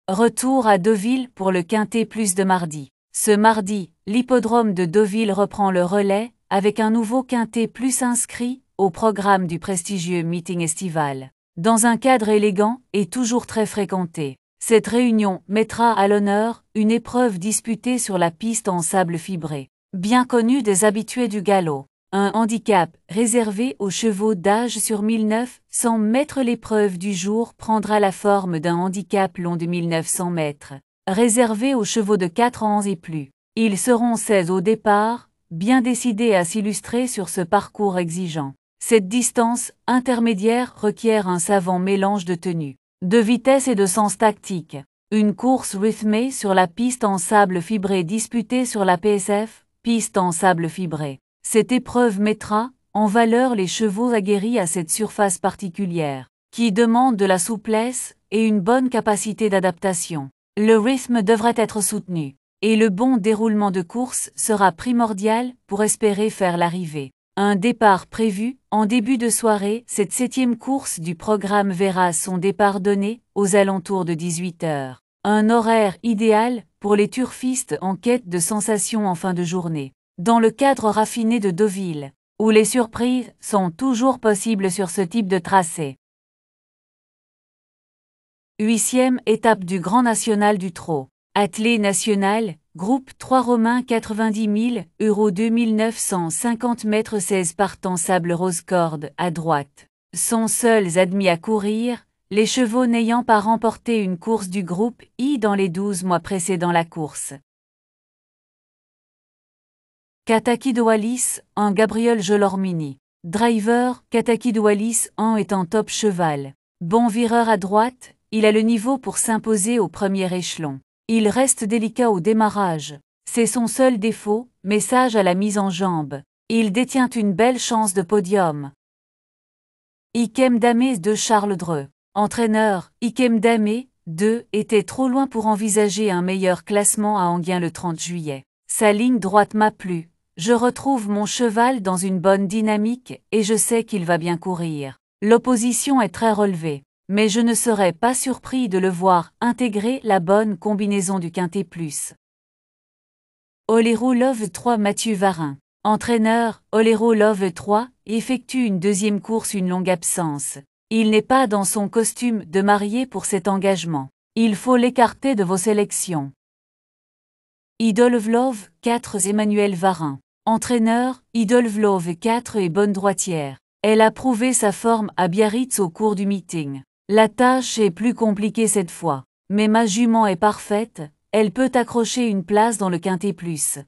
Retour à Deauville pour le Quintet Plus de mardi. Ce mardi, l'hippodrome de Deauville reprend le relais, avec un nouveau Quintet Plus inscrit au programme du prestigieux meeting estival. Dans un cadre élégant et toujours très fréquenté, cette réunion mettra à l'honneur une épreuve disputée sur la piste en sable fibré, bien connue des habitués du galop. Un handicap réservé aux chevaux d'âge sur 1900 mètres. L'épreuve du jour prendra la forme d'un handicap long de 1900 mètres, réservé aux chevaux de 4 ans et plus. Ils seront 16 au départ, bien décidés à s'illustrer sur ce parcours exigeant. Cette distance intermédiaire requiert un savant mélange de tenue, de vitesse et de sens tactique. Une course rythmée sur la piste en sable fibré disputée sur la PSF, piste en sable fibré. Cette épreuve mettra en valeur les chevaux aguerris à cette surface particulière, qui demande de la souplesse et une bonne capacité d'adaptation. Le rythme devrait être soutenu, et le bon déroulement de course sera primordial pour espérer faire l'arrivée. Un départ prévu en début de soirée. Cette 7e course du programme verra son départ donné aux alentours de 18 h. Un horaire idéal pour les turfistes en quête de sensations en fin de journée. Dans le cadre raffiné de Deauville, où les surprises sont toujours possibles sur ce type de tracé. 8e étape du Grand National du Trot. Attelé national, groupe 3 romain 90 000 € 2950 mètres 16 partants sable rose corde à droite. Sont seuls admis à courir, les chevaux n'ayant pas remporté une course du groupe I dans les 12 mois précédant la course. Katakidoalis, en Gabriel Gelormini. Driver, Katakidoalis en est un top cheval. Bon vireur à droite, il a le niveau pour s'imposer au premier échelon. Il reste délicat au démarrage. C'est son seul défaut, mais sage à la mise en jambe. Il détient une belle chance de podium. Ikem Damé de Charles Dreux. Entraîneur, Ikem Damé, 2, était trop loin pour envisager un meilleur classement à Enghien le 30 juillet. Sa ligne droite m'a plu. Je retrouve mon cheval dans une bonne dynamique et je sais qu'il va bien courir. L'opposition est très relevée, mais je ne serais pas surpris de le voir intégrer la bonne combinaison du Quintet Plus. Olero Love 3 Mathieu Varin. Entraîneur, Olero Love 3 effectue une 2e course une longue absence. Il n'est pas dans son costume de marié pour cet engagement. Il faut l'écarter de vos sélections. Idolvlove 4 Emmanuel Varin. Entraîneur, Idolvlove 4 est bonne droitière. Elle a prouvé sa forme à Biarritz au cours du meeting. La tâche est plus compliquée cette fois, mais ma jument est parfaite, elle peut accrocher une place dans le Quintet Plus.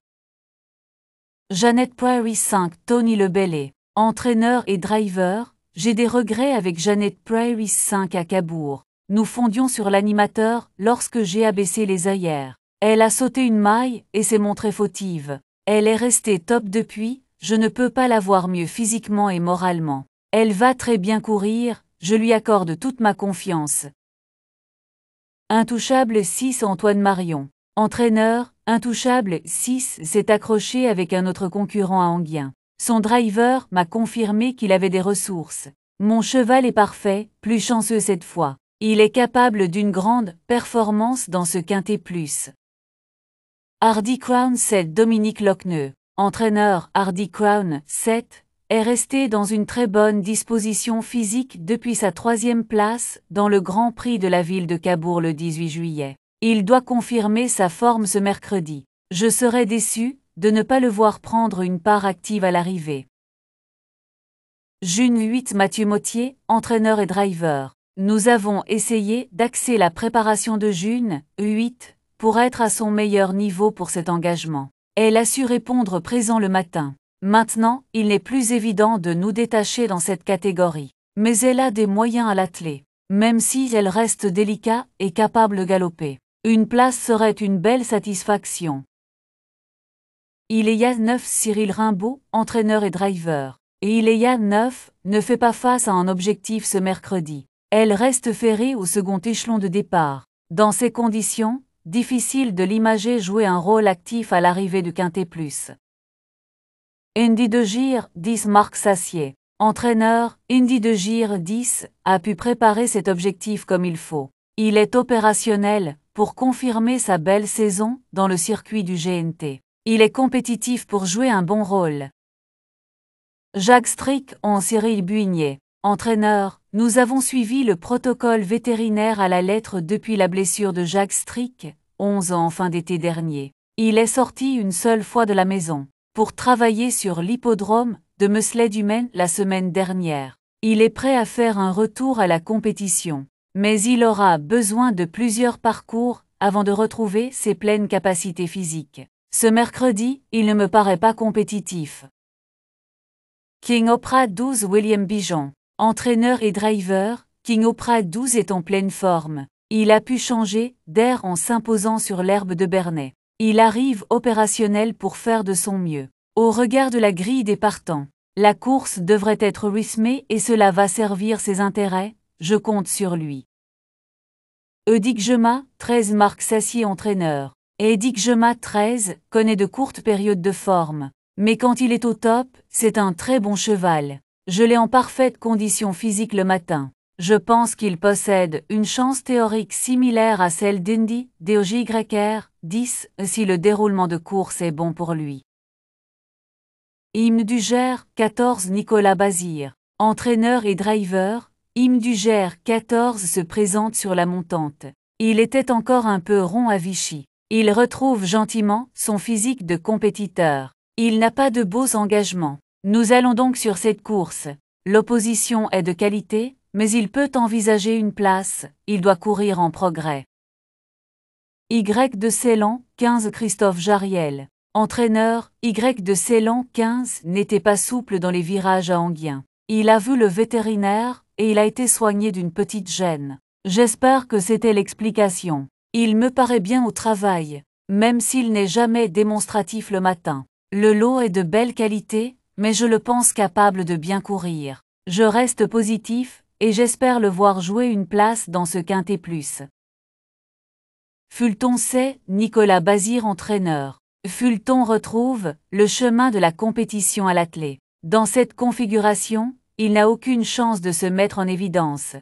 Jeannette Prairie 5 Tony Lebellet. Entraîneur et driver, j'ai des regrets avec Jeannette Prairie 5 à Cabourg. Nous fondions sur l'animateur lorsque j'ai abaissé les œillères. Elle a sauté une maille et s'est montrée fautive. Elle est restée top depuis, je ne peux pas la voir mieux physiquement et moralement. Elle va très bien courir, je lui accorde toute ma confiance. Intouchable 6 Antoine Marion. Entraîneur, Intouchable 6 s'est accroché avec un autre concurrent à Enghien. Son driver m'a confirmé qu'il avait des ressources. Mon cheval est parfait, plus chanceux cette fois. Il est capable d'une grande performance dans ce Quintet Plus. Hardy Crown 7 Dominique Lochneux. Entraîneur, Hardy Crown 7 est resté dans une très bonne disposition physique depuis sa 3e place dans le Grand Prix de la ville de Cabourg le 18 juillet. Il doit confirmer sa forme ce mercredi. Je serais déçu de ne pas le voir prendre une part active à l'arrivée. June 8 Mathieu Mottier, entraîneur et driver. Nous avons essayé d'axer la préparation de June 8 pour être à son meilleur niveau pour cet engagement. Elle a su répondre présent le matin. Maintenant, il n'est plus évident de nous détacher dans cette catégorie. Mais elle a des moyens à l'atteler. Même si elle reste délicate et capable de galoper. Une place serait une belle satisfaction. Iléa 9 Cyril Rimbaud, entraîneur et driver. Et Iléa 9 ne fait pas face à un objectif ce mercredi. Elle reste ferrée au second échelon de départ. Dans ces conditions, difficile de l'imager jouer un rôle actif à l'arrivée du Quintet Plus. Indy de Gire 10 Marc Sassier. Entraîneur, Indy de Gire 10 a pu préparer cet objectif comme il faut. Il est opérationnel pour confirmer sa belle saison dans le circuit du GNT. Il est compétitif pour jouer un bon rôle. Jacques Strick en Cyril Buigné. Entraîneur, nous avons suivi le protocole vétérinaire à la lettre depuis la blessure de Jacques Strick, 11 ans en fin d'été dernier. Il est sorti une seule fois de la maison pour travailler sur l'hippodrome de Meslay-du-Maine la semaine dernière. Il est prêt à faire un retour à la compétition, mais il aura besoin de plusieurs parcours avant de retrouver ses pleines capacités physiques. Ce mercredi, il ne me paraît pas compétitif. King Oprah 12 William Bijon. Entraîneur et driver, King Oprah 12 est en pleine forme. Il a pu changer d'air en s'imposant sur l'herbe de Bernay. Il arrive opérationnel pour faire de son mieux. Au regard de la grille des partants, la course devrait être rythmée et cela va servir ses intérêts, je compte sur lui. Edic Jema, 13 Marc Sassier entraîneur. Edic Jema 13 connaît de courtes périodes de forme, mais quand il est au top, c'est un très bon cheval. Je l'ai en parfaite condition physique le matin. Je pense qu'il possède une chance théorique similaire à celle d'Indy, DOJYR, 10, si le déroulement de course est bon pour lui. Hymne du Gers, 14 Nicolas Bazir. Entraîneur et driver, Hymne du Gers 14 se présente sur la montante. Il était encore un peu rond à Vichy. Il retrouve gentiment son physique de compétiteur. Il n'a pas de beaux engagements. Nous allons donc sur cette course. L'opposition est de qualité, mais il peut envisager une place, il doit courir en progrès. Y de Ceylan, 15 Christophe Jariel. Entraîneur, Y de Ceylan 15 n'était pas souple dans les virages à Enghien. Il a vu le vétérinaire et il a été soigné d'une petite gêne. J'espère que c'était l'explication. Il me paraît bien au travail, même s'il n'est jamais démonstratif le matin. Le lot est de belle qualité, mais je le pense capable de bien courir. Je reste positif, et j'espère le voir jouer une place dans ce quintet plus. Fulton C. Nicolas Bazir entraîneur. Fulton retrouve le chemin de la compétition à l'attelé. Dans cette configuration, il n'a aucune chance de se mettre en évidence.